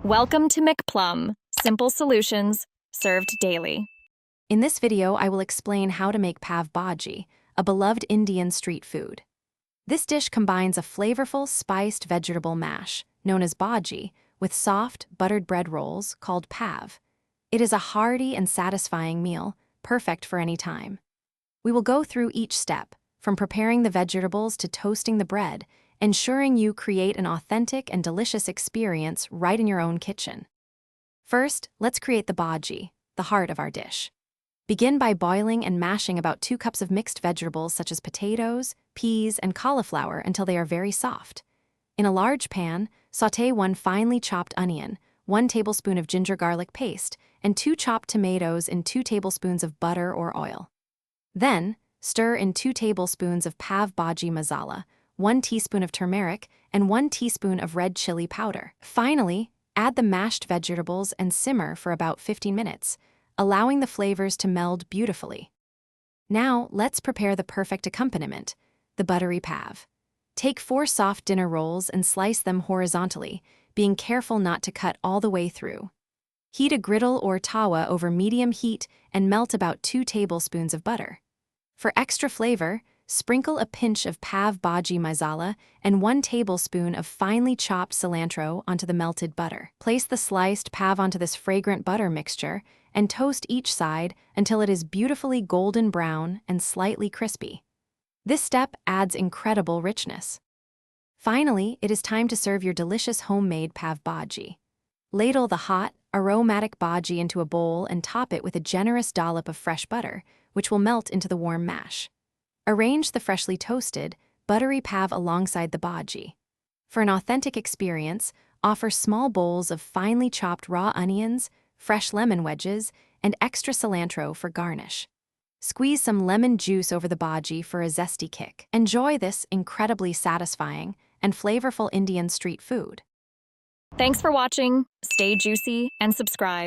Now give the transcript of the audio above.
Welcome to McPlum, simple solutions served daily. In this video, I will explain how to make Pav Bhaji, a beloved Indian street food. This dish combines a flavorful, spiced vegetable mash, known as bhaji, with soft, buttered bread rolls called pav. It is a hearty and satisfying meal, perfect for any time. We will go through each step, from preparing the vegetables to toasting the bread, ensuring you create an authentic and delicious experience right in your own kitchen. First, let's create the bhaji, the heart of our dish. Begin by boiling and mashing about 2 cups of mixed vegetables such as potatoes, peas, and cauliflower until they are very soft. In a large pan, sauté 1 finely chopped onion, 1 tablespoon of ginger garlic paste, and 2 chopped tomatoes in 2 tablespoons of butter or oil. Then, stir in 2 tablespoons of Pav Bhaji masala, 1 teaspoon of turmeric, and 1 teaspoon of red chili powder. Finally, add the mashed vegetables and simmer for about 15 minutes, allowing the flavors to meld beautifully. Now, let's prepare the perfect accompaniment, the buttery pav. Take 4 soft dinner rolls and slice them horizontally, being careful not to cut all the way through. Heat a griddle or tawa over medium heat and melt about 2 tablespoons of butter. For extra flavor, sprinkle a pinch of Pav Bhaji masala and 1 tablespoon of finely chopped cilantro onto the melted butter. Place the sliced pav onto this fragrant butter mixture and toast each side until it is beautifully golden brown and slightly crispy. This step adds incredible richness. Finally, it is time to serve your delicious homemade Pav Bhaji. Ladle the hot, aromatic bhaji into a bowl and top it with a generous dollop of fresh butter, which will melt into the warm mash. Arrange the freshly toasted, buttery pav alongside the bhaji. For an authentic experience, offer small bowls of finely chopped raw onions, fresh lemon wedges, and extra cilantro for garnish. Squeeze some lemon juice over the bhaji for a zesty kick. Enjoy this incredibly satisfying and flavorful Indian street food. Thanks for watching. Stay juicy and subscribe.